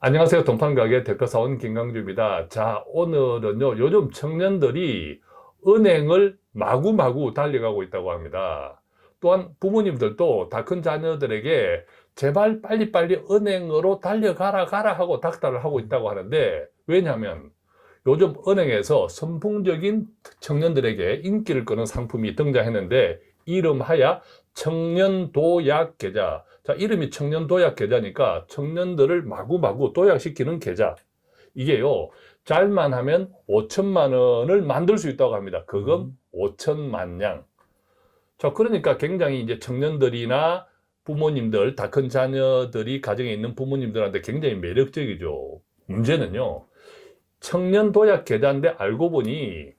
안녕하세요. 동판가게 대표사원 김강주입니다. 자, 오늘은요, 요즘 청년들이 은행을 마구마구 달려가고 있다고 합니다. 또한 부모님들도 다 큰 자녀들에게 제발 빨리빨리 은행으로 달려가라 가라 하고 닥달을 하고 있다고 하는데, 왜냐하면 요즘 은행에서 선풍적인 청년들에게 인기를 끄는 상품이 등장했는데, 이름하야 청년도약계좌. 자, 이름이 청년도약계좌니까 청년들을 마구마구 도약시키는 계좌. 이게요, 잘만 하면 5천만 원을 만들 수 있다고 합니다. 그금 5천만 냥. 자, 그러니까 굉장히 이제 청년들이나 부모님들, 다 큰 자녀들이 가정에 있는 부모님들한테 굉장히 매력적이죠. 문제는요, 청년도약계좌인데 알고 보니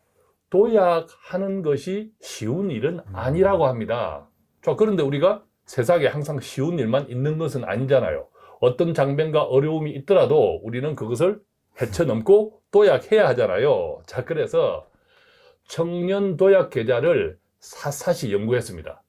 도약하는 것이 쉬운 일은 아니라고 합니다. 자, 그런데 우리가 세상에 항상 쉬운 일만 있는 것은 아니잖아요. 어떤 장벽과 어려움이 있더라도 우리는 그것을 헤쳐넘고 도약해야 하잖아요. 자, 그래서 청년 도약 계좌를 샅샅이 연구했습니다.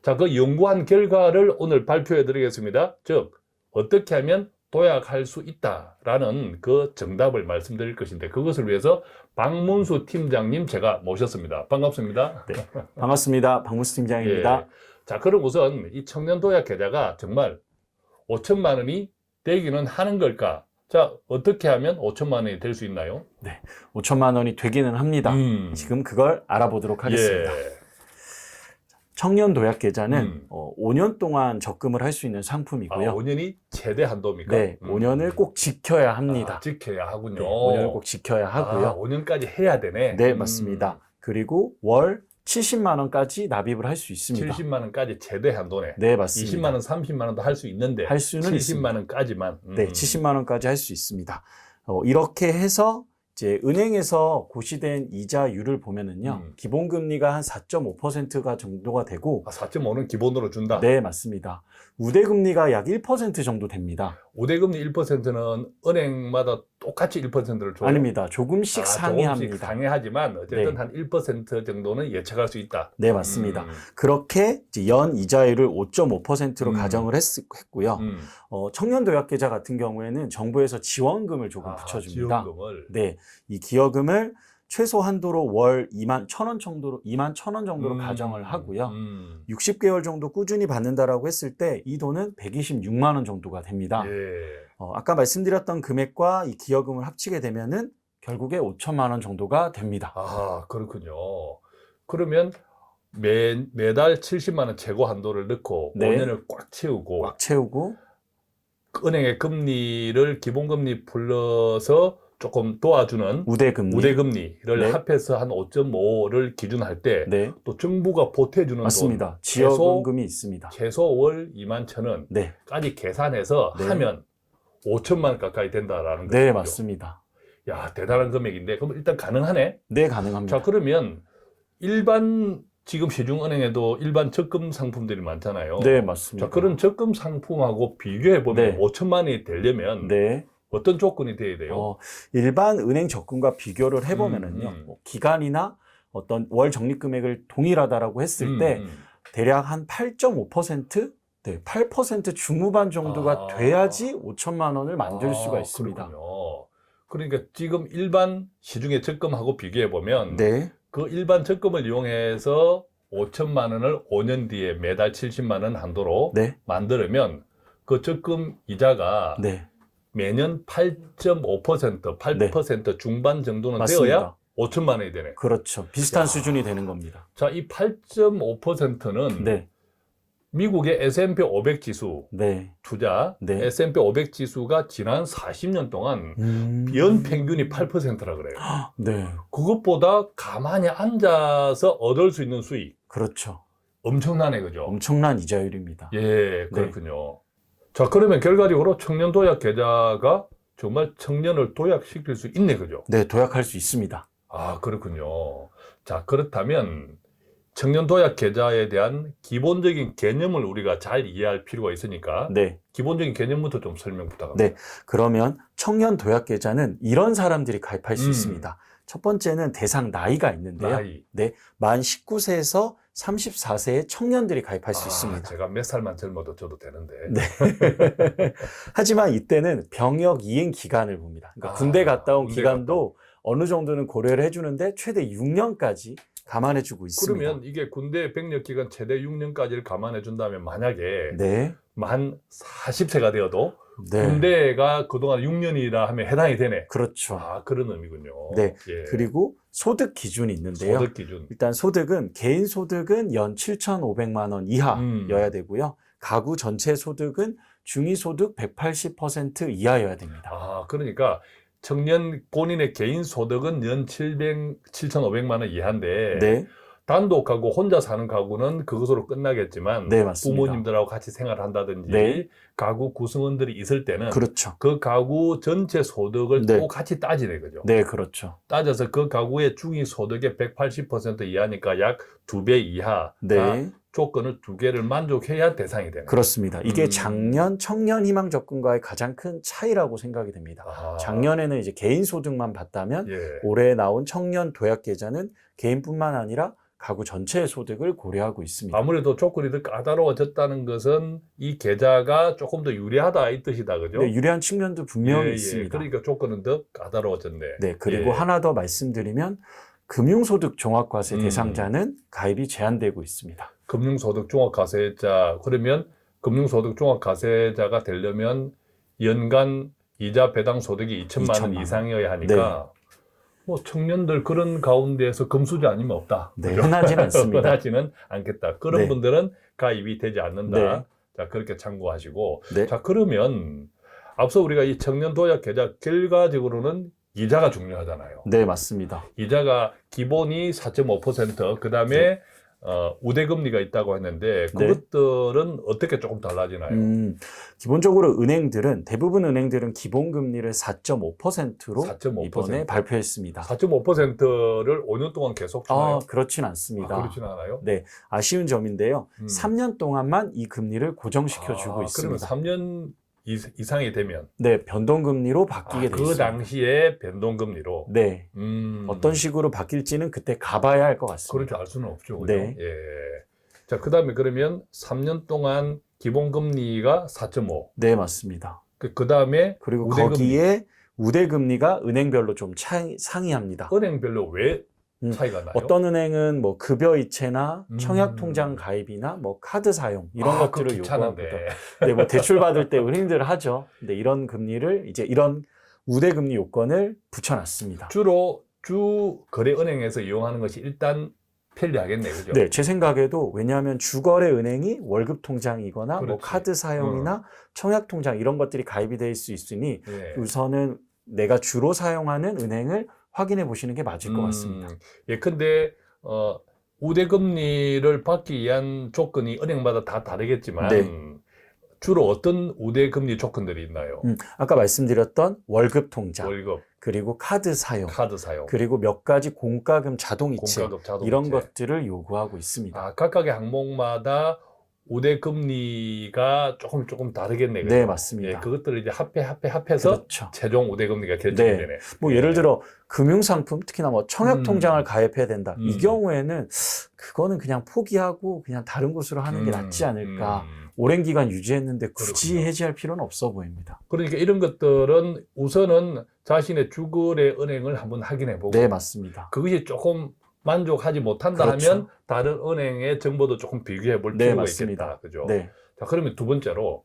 자, 그 연구한 결과를 오늘 발표해 드리겠습니다. 즉, 어떻게 하면 도약할 수 있다라는 그 정답을 말씀드릴 것인데, 그것을 위해서 박문수 팀장님 제가 모셨습니다. 반갑습니다. 네, 반갑습니다. 박문수 팀장입니다. 예. 자, 그럼 우선 이 청년 도약 계좌가 정말 5천만 원이 되기는 하는 걸까? 자, 어떻게 하면 5천만 원이 될 수 있나요? 네, 5천만 원이 되기는 합니다. 지금 그걸 알아보도록 하겠습니다. 예. 청년 도약 계좌는 5년 동안 적금을 할 수 있는 상품이고요. 5년이 최대 한도입니까? 네, 5년을 꼭 지켜야 합니다. 지켜야 하군요. 네, 5년을 꼭 지켜야 하고요. 5년까지 해야 되네. 네, 맞습니다. 그리고 월 70만 원까지 납입을 할 수 있습니다. 70만 원까지 최대 한도네. 네, 맞습니다. 20만 원, 30만 원도 할 수 있는데 할 수는 70만 있습니다. 원까지만. 네, 70만 원까지 할 수 있습니다. 이렇게 해서 이제 은행에서 고시된 이자율을 보면은요, 기본금리가 한 4.5%가 정도가 되고, 4.5는 기본으로 준다. 네, 맞습니다. 우대금리가 약 1% 정도 됩니다. 우대금리 1%는 은행마다 똑같이 1%를 줘요? 아닙니다. 조금씩 상회합니다. 조금씩 상회하지만 어쨌든 네. 한 1% 정도는 예측할 수 있다. 네, 맞습니다. 그렇게 이제 연 이자율을 5.5%로 가정을 했고요. 청년도약계좌 같은 경우에는 정부에서 지원금을 조금 붙여줍니다. 지원금을. 네, 이 기여금을 최소 한도로 월 2만 1,000원 정도로 가정을 하고요. 60개월 정도 꾸준히 받는다라고 했을 때 이 돈은 126만 원 정도가 됩니다. 예. 아까 말씀드렸던 금액과 이 기여금을 합치게 되면은 결국에 5천만 원 정도가 됩니다. 아, 그렇군요. 그러면 매달 70만 원 최고 한도를 넣고 네. 5년을 꽉 채우고 꽉 채우고 은행의 금리를 기본금리 플러스 조금 도와주는 우대금리를 네. 합해서 한 5.5를 기준할 때 또 네, 정부가 보태주는 맞습니다. 돈 지원금이 있습니다. 최소 월 2만 천 네, 원까지 계산해서 네. 하면 5천만 원 가까이 된다라는 거죠. 네, 맞습니다. 야, 대단한 금액인데 그럼 일단 가능하네. 네, 가능합니다. 자, 그러면 일반 지금 시중은행에도 일반 적금 상품들이 많잖아요. 네, 맞습니다. 자, 그런 적금 상품하고 비교해 보면 네. 5천만 원이 되려면 네, 어떤 조건이 돼야 돼요? 일반 은행 적금과 비교를 해보면은요, 뭐 기간이나 어떤 월 적립 금액을 동일하다라고 했을 때 대략 한 8.5%, 네, 8% 중후반 정도가 돼야지 5천만 원을 만들 수가 있습니다. 그렇군요. 그러니까 지금 일반 시중의 적금하고 비교해 보면 네, 그 일반 적금을 이용해서 5천만 원을 5년 뒤에 매달 70만 원 한도로 네, 만들면 그 적금 이자가 네, 매년 8.5%, 8% 중반 정도는 맞습니다. 되어야 5천만 원이 되네. 그렇죠. 비슷한 수준이 되는 겁니다. 자, 이 8.5%는 네, 미국의 S&P 500 지수 네, 투자 네. S&P 500 지수가 지난 40년 동안 연 평균이 8%라 그래요. 네, 그것보다 가만히 앉아서 얻을 수 있는 수익 그렇죠. 엄청나네, 그죠? 엄청난 이자율입니다. 예, 그렇군요. 자, 그러면 결과적으로 청년 도약 계좌가 정말 청년을 도약시킬 수 있네, 그죠? 네, 도약할 수 있습니다. 아, 그렇군요. 자, 그렇다면 청년 도약 계좌에 대한 기본적인 개념을 우리가 잘 이해할 필요가 있으니까 네, 기본적인 개념부터 좀 설명 부탁합니다. 네. 그러면 청년 도약 계좌는 이런 사람들이 가입할 수 있습니다. 첫 번째는 대상 나이가 있는데요. 나이. 네, 만 19세에서 34세의 청년들이 가입할 수 있습니다. 제가 몇 살만 젊어도 저도 되는데. 네. 하지만 이때는 병역 이행 기간을 봅니다. 그러니까 군대 갔다 온 군대 기간도 어느 정도는 고려를 해주는데 최대 6년까지 감안해주고 있습니다. 그러면 이게 군대 병력 기간 최대 6년까지를 감안해 준다면 만약에 네. 만 40세가 되어도 네. 군대가 그동안 6년이라 하면 해당이 되네. 그렇죠. 그런 의미군요. 네. 예. 그리고 소득 기준이 있는데요. 소득 기준. 일단 소득은 개인 소득은 연 7,500만 원 이하여야 되고요. 가구 전체 소득은 중위소득 180% 이하여야 됩니다. 그러니까 청년 본인의 개인 소득은 연 7,500만 원 이하인데 네. 단독 가구 혼자 사는 가구는 그것으로 끝나겠지만 네, 맞습니다. 부모님들하고 같이 생활을 한다든지 네. 가구 구성원들이 있을 때는 그렇죠. 그 가구 전체 소득을 네. 또 같이 따지네, 그죠? 네, 그렇죠. 따져서 그 가구의 중위 소득의 180% 이하니까 약 2배 이하가 네. 조건을 2개를 만족해야 대상이 되네. 그렇습니다. 이게 작년 청년 희망 접근과의 가장 큰 차이라고 생각이 됩니다. 작년에는 이제 개인 소득만 봤다면 예. 올해 나온 청년 도약 계좌는 개인뿐만 아니라 가구 전체의 소득을 고려하고 있습니다. 아무래도 조건이 더 까다로워졌다는 것은 이 계좌가 조금 더 유리하다 이 뜻이다, 그죠? 네, 유리한 측면도 분명히 있습니다. 그러니까 조건은 더 까다로워졌네. 네, 그리고 예. 하나 더 말씀드리면 금융소득 종합과세 음. 대상자는 가입이 제한되고 있습니다. 금융소득 종합과세자, 그러면 금융소득 종합과세자가 되려면 연간 이자 배당 소득이 2천만 원 2천만 원. 이상이어야 하니까 뭐 청년들 그런 가운데에서 금수저 아니면 없다. 네, 그죠? 흔하지는 않습니다. 흔하지는 않겠다. 그런 네. 분들은 가입이 되지 않는다. 네. 자, 그렇게 참고하시고. 네. 자, 그러면 앞서 우리가 이 청년 도약 계좌 결과적으로는 이자가 중요하잖아요. 네, 맞습니다. 이자가 기본이 4.5%, 그 다음에 우대금리가 있다고 했는데 그것들은 어떻게 조금 달라지나요? 기본적으로 대부분 은행들은 기본금리를 4.5%로 4.5%. 이번에 발표했습니다. 4.5%를 5년 동안 계속 주나요? 그렇진 않습니다. 그렇진 않아요? 네, 아쉬운 점인데요. 3년 동안만 이 금리를 고정시켜주고 있습니다. 그러면 3년 이상이 되면 네, 변동금리로 바뀌게 돼 그 있습니다. 당시에 변동금리로 네, 어떤 식 식으로 바뀔지는 그때 가봐야 할 것 같습니다. 그렇게 알 수는 없죠. 그죠? 네. 예. 자, 그 다음에 그러면 3년 동안 기본금리가 4.5. 네, 맞습니다. 그 다음에 그리고 우대금리. 거기에 우대금리가 은행별로 좀 상이합니다. 은행별로 왜 차이가 나요? 어떤 은행은 뭐 급여이체나 청약통장 가입이나 뭐 카드 사용 이런 것들을 요구하거든요. 네, 뭐 대출 받을 때 은행들 하죠. 근데 이런 금리를 이런 우대금리 요건을 붙여놨습니다. 주로 주 거래은행에서 이용하는 것이 일단 편리하겠네, 그죠? 네, 제 생각에도 왜냐하면 주거래 은행이 월급 통장이거나 뭐 그렇지. 카드 사용이나 청약통장 이런 것들이 가입이 될 수 있으니 예. 우선은 내가 주로 사용하는 은행을 확인해 보시는 게 맞을 것 같습니다. 예컨대 우대금리를 받기 위한 조건이 은행마다 다 다르겠지만 네. 주로 어떤 우대금리 조건들이 있나요? 아까 말씀드렸던 월급 통장, 월급, 그리고 카드 사용, 카드 사용, 그리고 몇 가지 공과금 자동이체 공과금, 자동이체 이런 것들을 요구하고 있습니다. 각각의 항목마다 우대금리가 조금 다르겠네요. 네, 맞습니다. 예, 그것들을 이제 합해서 그렇죠. 최종 우대금리가 결정이 네. 되네. 뭐 예를 들어 금융상품, 특히나 뭐 청약통장을 가입해야 된다. 이 경우에는 그거는 그냥 포기하고 그냥 다른 곳으로 하는 게 낫지 않을까. 오랜 기간 유지했는데 굳이 그렇군요. 해지할 필요는 없어 보입니다. 그러니까 이런 것들은 우선은 자신의 주거래 은행을 한번 확인해 보고 네, 맞습니다. 그것이 조금 만족하지 못한다 그렇죠. 하면 다른 은행의 정보도 조금 비교해 볼 네, 필요가 맞습니다. 있겠다. 그죠? 네. 자, 그러면 두 번째로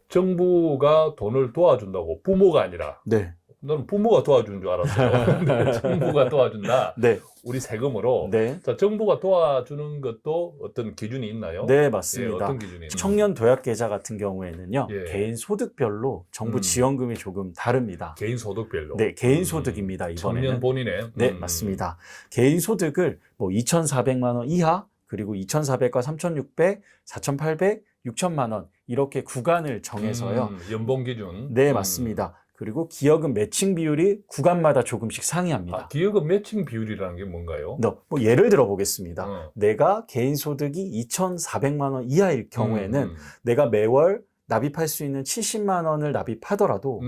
정부가 돈을 도와준다고 부모가 아니라 네. 너는 부모가 도와준 줄 알았어요. 근데 정부가 도와준다. 네. 우리 세금으로. 네. 자, 정부가 도와주는 것도 어떤 기준이 있나요? 네, 예, 맞습니다. 어떤 기준이 있나요? 청년 도약 계좌 같은 경우에는요. 예. 개인 소득별로 정부 지원금이 조금 다릅니다. 개인 소득별로. 네, 개인 소득입니다. 이번에는. 청년 본인의. 네, 맞습니다. 개인 소득을 뭐 2,400만 원 이하, 그리고 2,400과 3,600, 4,800, 6,000만 원 이렇게 구간을 정해서요. 연봉 기준. 네, 맞습니다. 그리고 기여금 매칭 비율이 구간마다 조금씩 상이합니다. 기여금 매칭 비율이라는 게 뭔가요? 뭐 예를 들어 보겠습니다. 내가 개인 소득이 2,400만 원 이하일 경우에는 내가 매월 납입할 수 있는 70만 원을 납입하더라도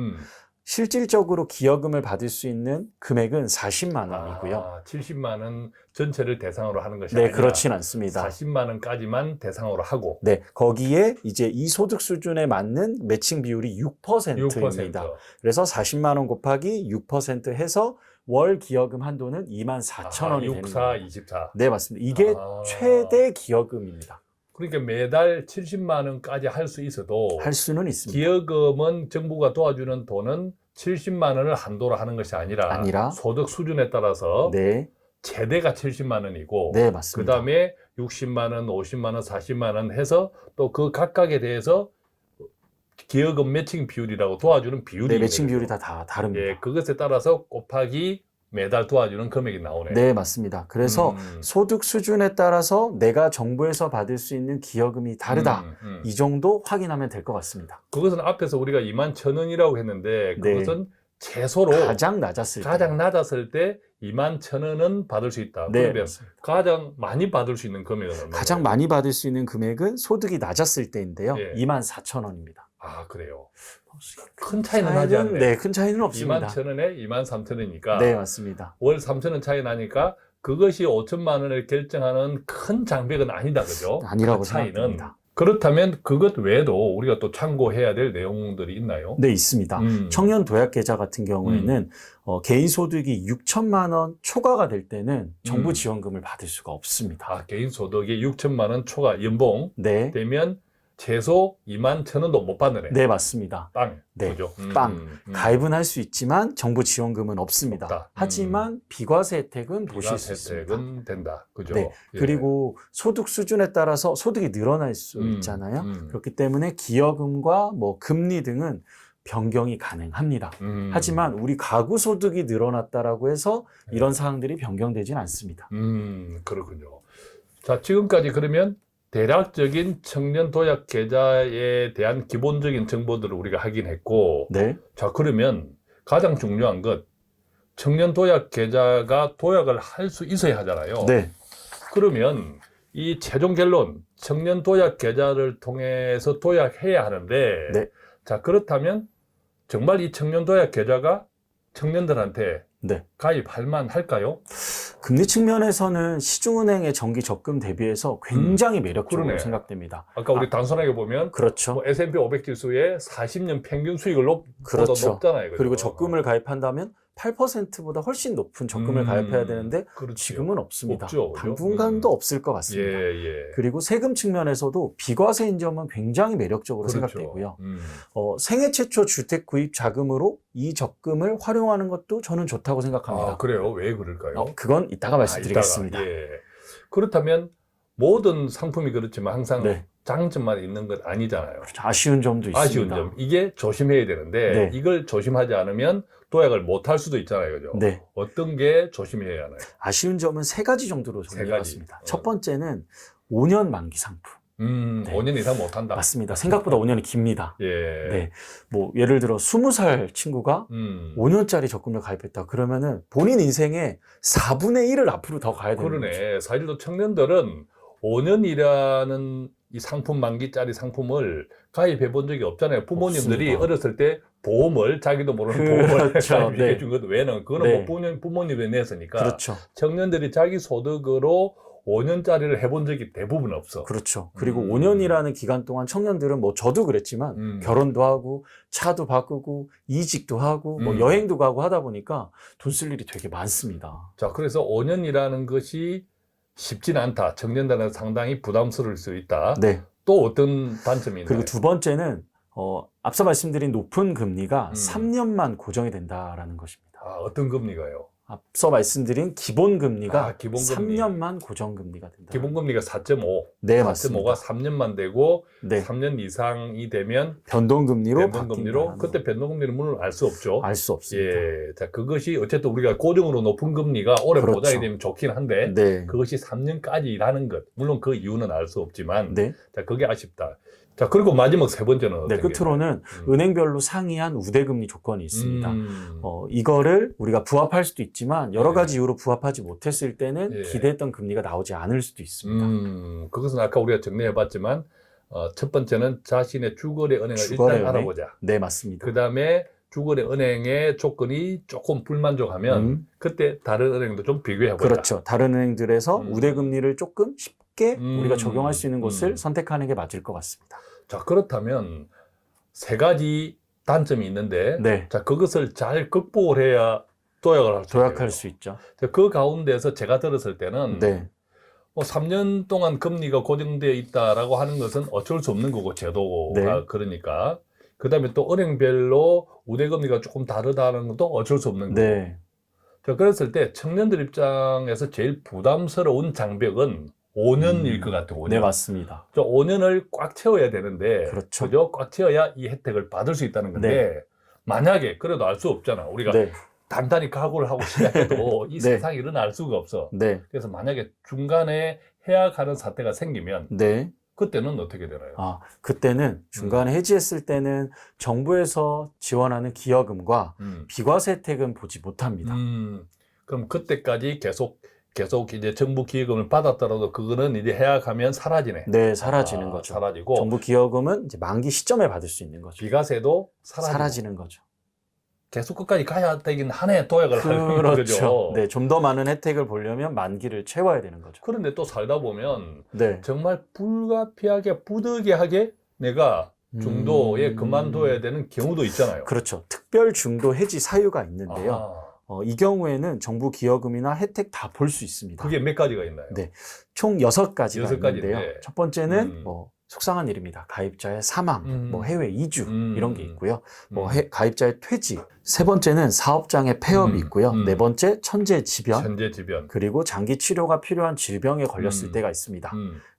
실질적으로 기여금을 받을 수 있는 금액은 40만 원이고요. 아, 70만 원 전체를 대상으로 하는 것이 네, 아니라 그렇진 않습니다. 40만 원까지만 대상으로 하고 네, 거기에 이제 이 소득 수준에 맞는 매칭 비율이 6%입니다. 6%. 그래서 40만 원 곱하기 6% 해서 월 기여금 한도는 24,000원이 되는 64, 겁니다. 24. 네, 맞습니다. 이게 아. 최대 기여금입니다. 그러니까 매달 70만 원까지 할 수 있어도 할 수는 있습니다. 기여금은 정부가 도와주는 돈은 70만 원을 한도로 하는 것이 아니라 소득 수준에 따라서 네, 최대가 70만 원이고 네, 맞습니다. 그다음에 60만 원, 50만 원, 40만 원 해서 또 그 각각에 대해서 기여금 매칭 비율이라고 도와주는 비율이 네, 매칭 있거든요. 비율이 다 다릅니다. 예, 그것에 따라서 곱하기 매달 도와주는 금액이 나오네요. 네, 맞습니다. 그래서 소득 수준에 따라서 내가 정부에서 받을 수 있는 기여금이 다르다. 이 정도 확인하면 될 것 같습니다. 그것은 앞에서 우리가 21,000원이라고 했는데 네. 그것은 최소로 가장 낮았을 때. 가장 낮았을 때 21,000원은 받을 수 있다. 네, 그러면 맞습니다. 가장 많이 받을 수 있는 금액은 얼마예요? 가장 많이 받을 수 있는 금액은 소득이 낮았을 때인데요. 예. 24,000원입니다. 아, 그래요. 큰 차이는 나지 않네. 네, 큰 차이는 없습니다. 21,000원에 23,000원이니까 네, 맞습니다. 월 3,000원 차이 나니까 그것이 5천만 원을 결정하는 큰 장벽은 아니다. 그죠? 아니라고 그 차이는. 생각합니다. 그렇다면 그것 외에도 우리가 또 참고해야 될 내용들이 있나요? 네, 있습니다. 청년 도약 계좌 같은 경우에는 개인 소득이 6천만 원 초과가 될 때는 정부 지원금을 받을 수가 없습니다. 아, 개인 소득이 6천만 원 초과 연봉 네, 되면 최소 21,000원도 못 받는 애. 네, 맞습니다. 빵. 네, 그죠? 빵. 가입은 할 수 있지만 정부 지원금은 없습니다. 없다. 하지만 비과세 혜택은 보실 수 있습니다. 혜택은 된다. 그죠? 네, 예. 그리고 소득 수준에 따라서 소득이 늘어날 수 있잖아요. 그렇기 때문에 기여금과 뭐 금리 등은 변경이 가능합니다. 하지만 우리 가구 소득이 늘어났다라고 해서 이런 사항들이 변경되진 않습니다. 그렇군요. 자, 지금까지 그러면 대략적인 청년 도약 계좌에 대한 기본적인 정보들을 우리가 확인했고, 네, 자, 그러면 가장 중요한 것, 청년 도약 계좌가 도약을 할 수 있어야 하잖아요. 네, 그러면 이 최종 결론, 청년 도약 계좌를 통해서 도약해야 하는데, 네. 자, 그렇다면 정말 이 청년 도약 계좌가 청년들한테 네. 가입할 만할까요? 금리 측면에서는 시중은행의 정기 적금 대비해서 굉장히 매력적으로 그러네. 생각됩니다. 아까 우리 단순하게 보면 그렇죠. 뭐 S&P 500 지수의 40년 평균 수익을 그렇죠. 높잖아요. 그죠? 그리고 적금을 가입한다면 8%보다 훨씬 높은 적금을 가입해야 되는데 그렇죠. 지금은 없습니다. 없죠. 당분간도 없을 것 같습니다. 예. 그리고 세금 측면에서도 비과세인 점은 굉장히 매력적으로 그렇죠. 생각되고요. 생애 최초 주택 구입 자금으로 이 적금을 활용하는 것도 저는 좋다고 생각합니다. 아, 그래요? 왜 그럴까요? 그건 이따가 말씀드리겠습니다. 이따가, 예. 그렇다면 모든 상품이 그렇지만 항상 네. 장점만 있는 것 아니잖아요. 그렇죠. 아쉬운 점도 있습니다. 아쉬운 점. 이게 조심해야 되는데 네. 이걸 조심하지 않으면 도약을 못 할 수도 있잖아요. 그죠? 네. 어떤 게 조심해야 하나요? 아쉬운 점은 세 가지 정도로 세 정리해봤습니다. 가지. 첫 번째는 5년 만기 상품. 네. 5년 이상 못 한다. 맞습니다. 생각보다 5년이 깁니다. 예. 네. 뭐 예를 들어 20살 친구가 5년짜리 적금을 가입했다. 그러면은 본인 인생의 4분의 1을 앞으로 더 가야 되는 거죠. 그러네. 사실도 청년들은 5년이라는 이 상품 만기짜리 상품을 가입해 본 적이 없잖아요. 부모님들이 없습니다. 어렸을 때 보험을 자기도 모르는 보험을 그렇죠. 가입해 네. 준 것도 왜는 그거는 네. 뭐 부모님이 냈으니까 그렇죠. 청년들이 자기 소득으로 5년짜리를 해본 적이 대부분 없어. 그렇죠. 그리고 5년이라는 기간 동안 청년들은 뭐 저도 그랬지만 결혼도 하고 차도 바꾸고 이직도 하고 뭐 여행도 가고 하다 보니까 돈 쓸 일이 되게 많습니다. 자, 그래서 5년이라는 것이 쉽지는 않다. 청년들은 상당히 부담스러울 수 있다. 네. 또 어떤 단점이 있나요? 그리고 두 번째는 앞서 말씀드린 높은 금리가 3년만 고정이 된다라는 것입니다. 아, 어떤 금리가요? 앞서 말씀드린 기본 금리가 기본금리. 3년만 고정 금리가 된다. 기본금리가 4.5. 네, 4.5가 맞습니다. 3년만 되고 네. 3년 이상이 되면 변동금리로 변동금리로 그때 변동금리는 물론 알 수 없죠. 알 수 없습니다. 예, 자 그것이 어쨌든 우리가 고정으로 높은 금리가 오래 그렇죠. 보장이 되면 좋긴 한데 네. 그것이 3년까지라는 것 물론 그 이유는 알 수 없지만 네. 자 그게 아쉽다. 자 그리고 마지막 세 번째는 어떤 네, 게 끝으로는 있나요? 은행별로 상이한 우대금리 조건이 있습니다. 음. 이거를 우리가 부합할 수도 있지만 여러 가지 이유로 부합하지 못했을 때는 예. 기대했던 금리가 나오지 않을 수도 있습니다. 그것은 아까 우리가 정리해봤지만 첫 번째는 자신의 주거래 은행을 주거래 일단 은행? 알아보자. 네, 맞습니다. 그 다음에 주거래 은행의 조건이 조금 불만족하면 그때 다른 은행도 좀 비교해 보자. 그렇죠. 다른 은행들에서 우대금리를 조금 쉽게 우리가 적용할 수 있는 곳을 음. 선택하는 게 맞을 것 같습니다. 자, 그렇다면 세 가지 단점이 있는데 네. 자, 그것을 잘 극복을 해야 도약을 할 수 도약할 있어요. 수 있죠. 그 가운데서 제가 들었을 때는 네. 뭐 3년 동안 금리가 고정되어 있다라고 하는 것은 어쩔 수 없는 거고 제도가 네. 그러니까 그다음에 또 은행별로 우대금리가 조금 다르다는 것도 어쩔 수 없는 거고 네. 자, 그랬을 때 청년들 입장에서 제일 부담스러운 장벽은 5년일 것 같아요. 5년. 네, 맞습니다. 5년을 꽉 채워야 되는데 그렇죠. 그죠? 꽉 채워야 이 혜택을 받을 수 있다는 건데 만약에 그래도 알 수 없잖아. 우리가 네. 단단히 각오를 하고 시작해도 이 네. 세상이 일어날 수가 없어. 네. 그래서 만약에 중간에 해약하는 사태가 생기면 네. 그때는 어떻게 되나요? 아, 그때는 중간에 해지했을 때는 정부에서 지원하는 기여금과 비과세 혜택은 보지 못합니다. 그럼 그때까지 계속 이제 정부 기여금을 받았더라도 그거는 이제 해약하면 사라지네. 네, 사라지는 거죠. 사라지고 정부 기여금은 이제 만기 시점에 받을 수 있는 거죠. 비과세도 사라지는 거죠. 계속 끝까지 가야 되긴 하네. 도약을 하려면 그렇죠. 그죠. 네, 좀 더 많은 혜택을 보려면 만기를 채워야 되는 거죠. 그런데 또 살다 보면 네. 정말 불가피하게 부득이하게 내가 중도에 그만둬야 되는 경우도 있잖아요. 그렇죠. 특별 중도 해지 사유가 있는데요. 이 경우에는 정부 기여금이나 혜택 다 볼 수 있습니다. 그게 몇 가지가 있나요? 네. 총 6가지가 여섯 가지인데. 있는데요. 첫 번째는 속상한 일입니다. 가입자의 사망, 해외 이주 이런 게 있고요. 가입자의 퇴직. 세 번째는 사업장의 폐업이 있고요. 네 번째 천재지변. 천재지변. 그리고 장기 치료가 필요한 질병에 걸렸을 때가 있습니다.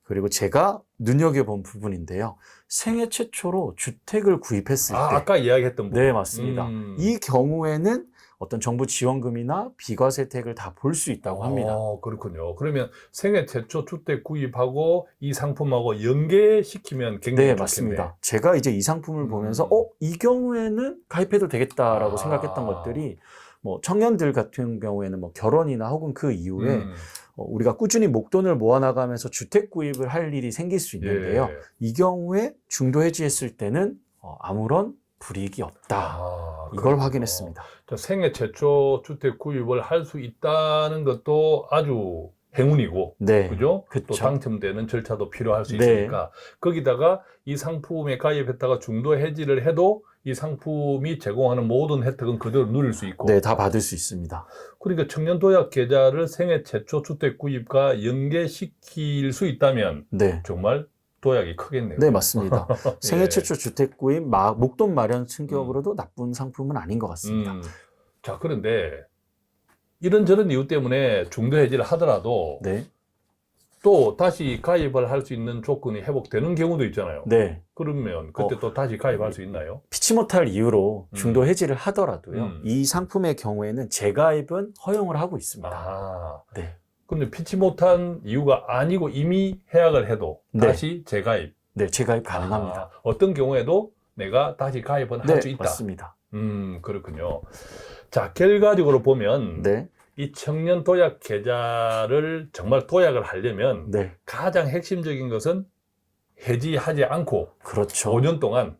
그리고 제가 눈여겨본 부분인데요. 생애 최초로 주택을 구입했을 때. 아까 이야기했던 부분. 네, 맞습니다. 이 경우에는 어떤 정부 지원금이나 비과세 혜택을 다 볼 수 있다고 합니다. 그렇군요. 그러면 생애 최초 주택 구입하고 이 상품하고 연계시키면 굉장히 네, 좋겠네. 맞습니다. 제가 이제 이 상품을 보면서 이 경우에는 가입해도 되겠다라고 생각했던 것들이 뭐 청년들 같은 경우에는 뭐 결혼이나 혹은 그 이후에 우리가 꾸준히 목돈을 모아나가면서 주택 구입을 할 일이 생길 수 있는데요. 예. 이 경우에 중도 해지했을 때는 아무런 불이익이 없다. 이걸 그렇군요. 확인했습니다. 생애 최초 주택 구입을 할 수 있다는 것도 아주 행운이고, 네, 그죠? 그쵸. 또 당첨되는 절차도 필요할 수 네. 있으니까 거기다가 이 상품에 가입했다가 중도 해지를 해도 이 상품이 제공하는 모든 혜택은 그대로 누릴 수 있고, 네, 다 받을 수 있습니다. 그러니까 청년 도약 계좌를 생애 최초 주택 구입과 연계시킬 수 있다면 네. 정말 도약이 크겠네요. 네, 맞습니다. 생애 예. 최초 주택 구입 목돈 마련 충격으로도 나쁜 상품은 아닌 것 같습니다. 자, 그런데 이런저런 이유 때문에 중도 해지를 하더라도 네. 또 다시 가입을 할 수 있는 조건이 회복되는 경우도 있잖아요. 네. 그러면 그때 또 다시 가입할 수 있나요? 피치 못할 이유로 중도 해지를 하더라도요. 이 상품의 경우에는 재가입은 허용을 하고 있습니다. 네. 근데 피치 못한 이유가 아니고 이미 해약을 해도 네. 다시 재가입. 네, 재가입 가능합니다. 어떤 경우에도 내가 다시 가입은 할 수 네, 있다. 맞습니다. 그렇군요. 자, 결과적으로 보면 네. 이 청년 도약 계좌를 정말 도약을 하려면 네. 가장 핵심적인 것은 해지하지 않고 그렇죠. 5년 동안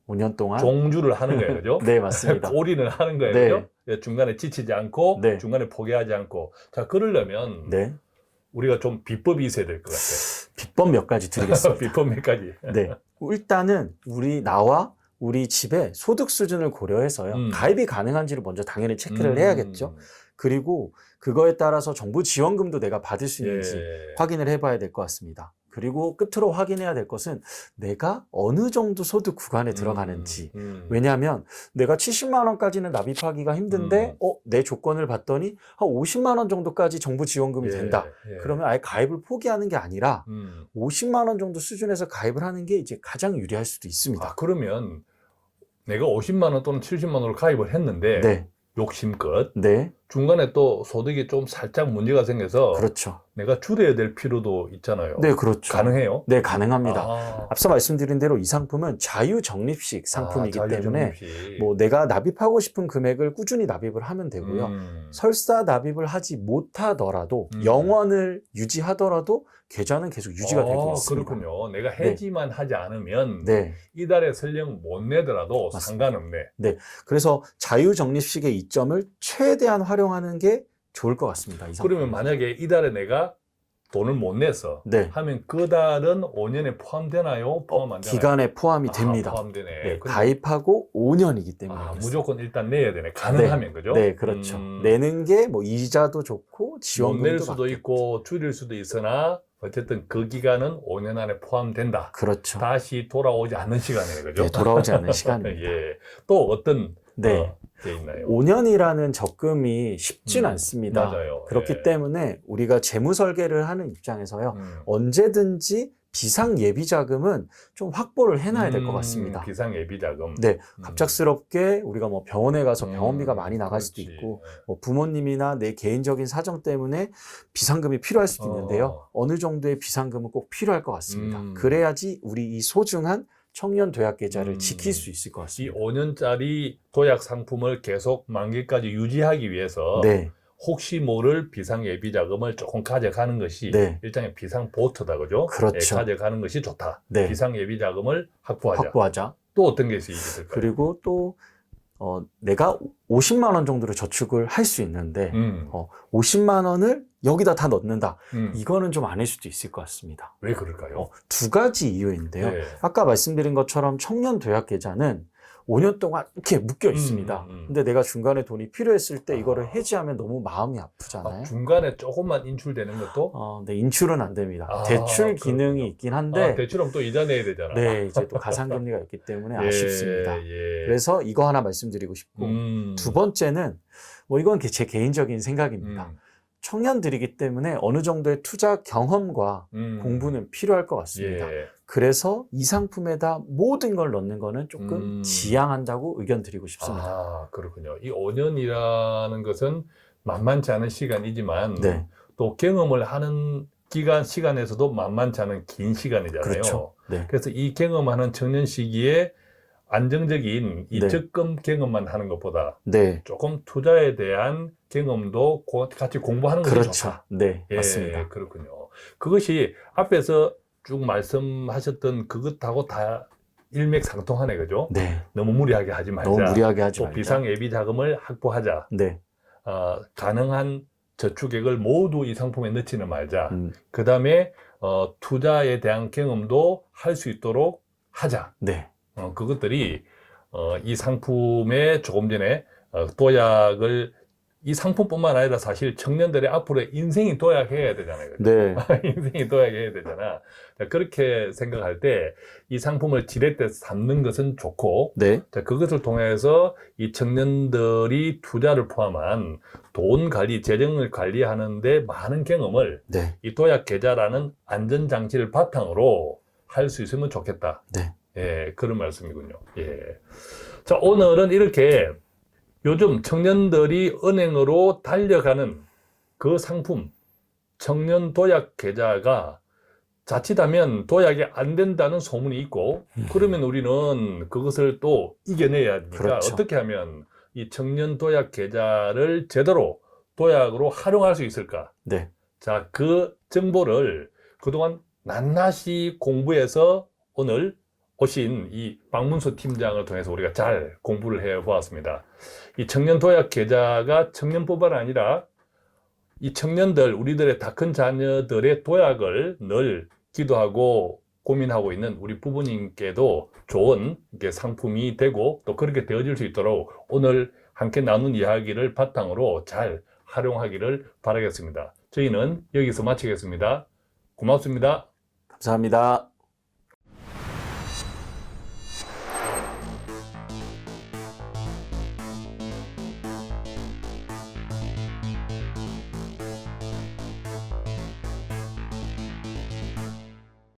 종주를 하는 거예요. 그죠? 네, 맞습니다. 올인을 하는 거예요. 네. 그죠? 예, 중간에 지치지 않고 네. 중간에 포기하지 않고. 자, 그러려면 네. 우리가 좀 비법이 있어야 될 것 같아요. 비법 몇 가지 드리겠습니다. 비법 몇 가지. 네. 일단은 나와 우리 집의 소득 수준을 고려해서요. 가입이 가능한지를 먼저 당연히 체크를 해야겠죠. 그리고 그거에 따라서 정부 지원금도 내가 받을 수 있는지 확인을 해봐야 될 것 같습니다. 그리고 끝으로 확인해야 될 것은 내가 어느 정도 소득 구간에 들어가는지. 왜냐하면 내가 70만 원까지는 납입하기가 힘든데 내 조건을 봤더니 한 50만 원 정도까지 정부 지원금이 된다. 그러면 아예 가입을 포기하는 게 아니라 50만 원 정도 수준에서 가입을 하는 게 이제 가장 유리할 수도 있습니다. 그러면 내가 50만 원 또는 70만 원을 가입을 했는데 네. 욕심껏 네. 중간에 또 소득이 좀 살짝 문제가 생겨서 그렇죠. 내가 줄여야 될 필요도 있잖아요. 네, 그렇죠. 가능해요? 네, 가능합니다. 아, 앞서 말씀드린 대로 이 상품은 자유적립식 상품이기 때문에 자유적립식. 뭐 내가 납입하고 싶은 금액을 꾸준히 납입을 하면 되고요. 설사 납입을 하지 못하더라도 영원을 유지하더라도 계좌는 계속 유지가 되고 있습니다. 그렇군요. 내가 해지만 하지 않으면 네. 이달에 설령 못 내더라도 맞습니다. 상관없네. 그래서 자유적립식의 이점을 최대한 활용하는 게 좋을 것 같습니다. 이 상품. 그러면 만약에 이달에 내가 돈을 못 내서 네. 하면 그 달은 5년에 포함되나요? 포함 안 되나요? 기간에 포함이 됩니다. 포함되네. 네, 근데- 가입하고 5년이기 때문에. 그렇습니다. 무조건 일단 내야 되네. 가능하면, 그죠? 네, 그렇죠. 내는 게 뭐 이자도 좋고 못 지원금도 낼 수도 맞게. 있고 줄일 수도 있으나 어쨌든 그 기간은 5년 안에 포함된다. 그렇죠. 다시 돌아오지 않는 시간이에요. 그죠? 네, 돌아오지 않는 시간입니다. 예. 또 어떤 네. 게 있나요? 5년이라는 적금이 쉽진 않습니다. 맞아요. 그렇기 예. 때문에 우리가 재무 설계를 하는 입장에서요. 언제든지 비상 예비 자금은 좀 확보를 해놔야 될 것 같습니다. 비상 예비 자금. 네, 갑작스럽게 우리가 뭐 병원에 가서 병원비가 많이 나갈 수도 그렇지. 있고, 뭐 부모님이나 내 개인적인 사정 때문에 비상금이 필요할 수도 있는데요. 어느 정도의 비상금은 꼭 필요할 것 같습니다. 그래야지 우리 이 소중한 청년 도약 계좌를 지킬 수 있을 것 이 같습니다. 5년짜리 도약 상품을 계속 만기까지 유지하기 위해서 네, 혹시 모를 비상 예비 자금을 조금 가져가는 것이 네. 일종의 비상 보트다, 그죠? 그렇죠. 예, 가져가는 것이 좋다. 네. 비상 예비 자금을 확보하자. 확보하자. 또 어떤 게 있을까요? 그리고 또 내가 50만 원 정도를 저축을 할 수 있는데 50만 원을 여기다 다 넣는다. 이거는 좀 아닐 수도 있을 것 같습니다. 왜 그럴까요? 두 가지 이유인데요. 네. 아까 말씀드린 것처럼 청년 도약 계좌는 5년 동안 이렇게 묶여 있습니다. 근데 내가 중간에 돈이 필요했을 때 이거를 해지하면 너무 마음이 아프잖아요. 중간에 조금만 인출되는 것도? 네, 인출은 안 됩니다. 대출 기능이 그렇군요. 있긴 한데 대출하면 또 이자 내야 되잖아. 네, 이제 또 가상금리가 있기 때문에 예, 아쉽습니다. 예. 그래서 이거 하나 말씀드리고 싶고 두 번째는 뭐 이건 제 개인적인 생각입니다. 청년들이기 때문에 어느 정도의 투자 경험과 공부는 필요할 것 같습니다. 예. 그래서 이 상품에다 모든 걸 넣는 거는 조금 지양한다고 의견 드리고 싶습니다. 아, 그렇군요. 이 5년이라는 것은 만만치 않은 시간이지만 네, 또 경험을 하는 시간에서도 만만치 않은 긴 시간이잖아요. 그렇죠. 네, 그래서 이 경험하는 청년 시기에 안정적인 이 네. 적금 경험만 하는 것보다 네, 조금 투자에 대한 경험도 같이 공부하는 것이 그렇죠. 좋다. 네, 예, 맞습니다. 그렇군요. 그것이 앞에서 쭉 말씀하셨던 그것하고 다 일맥상통하네, 그죠? 네, 너무 무리하게 하지 말자. 너무 무리하게 하지 또 말자. 비상 예비 자금을 확보하자. 네, 가능한 저축액을 모두 이 상품에 넣지는 말자. 음, 그 다음에 투자에 대한 경험도 할 수 있도록 하자. 네, 그것들이 이 상품에 조금 전에 도약을 이 상품뿐만 아니라 사실 청년들의 앞으로의 인생이 도약해야 되잖아요. 그죠? 네, 인생이 도약해야 되잖아. 자, 그렇게 생각할 때 이 상품을 지렛대 삼는 것은 좋고, 네, 자, 그것을 통해서 이 청년들이 투자를 포함한 돈 관리, 재정을 관리하는데 많은 경험을 네, 이 도약 계좌라는 안전장치를 바탕으로 할 수 있으면 좋겠다. 네. 예, 그런 말씀이군요. 예. 자, 오늘은 이렇게 요즘 청년들이 은행으로 달려가는 그 상품, 청년 도약 계좌가 자칫하면 도약이 안 된다는 소문이 있고, 그러면 우리는 그것을 또 이겨내야 하니까 그렇죠. 어떻게 하면 이 청년 도약 계좌를 제대로 도약으로 활용할 수 있을까? 네, 자, 그 정보를 그동안 낱낱이 공부해서 오늘 오신 이 박문수 팀장을 통해서 우리가 잘 공부를 해 보았습니다. 이 청년 도약 계좌가 청년뿐만 아니라 이 청년들, 우리들의 다 큰 자녀들의 도약을 늘 기도하고 고민하고 있는 우리 부모님께도 좋은 상품이 되고 또 그렇게 되어질 수 있도록 오늘 함께 나눈 이야기를 바탕으로 잘 활용하기를 바라겠습니다. 저희는 여기서 마치겠습니다. 고맙습니다. 감사합니다.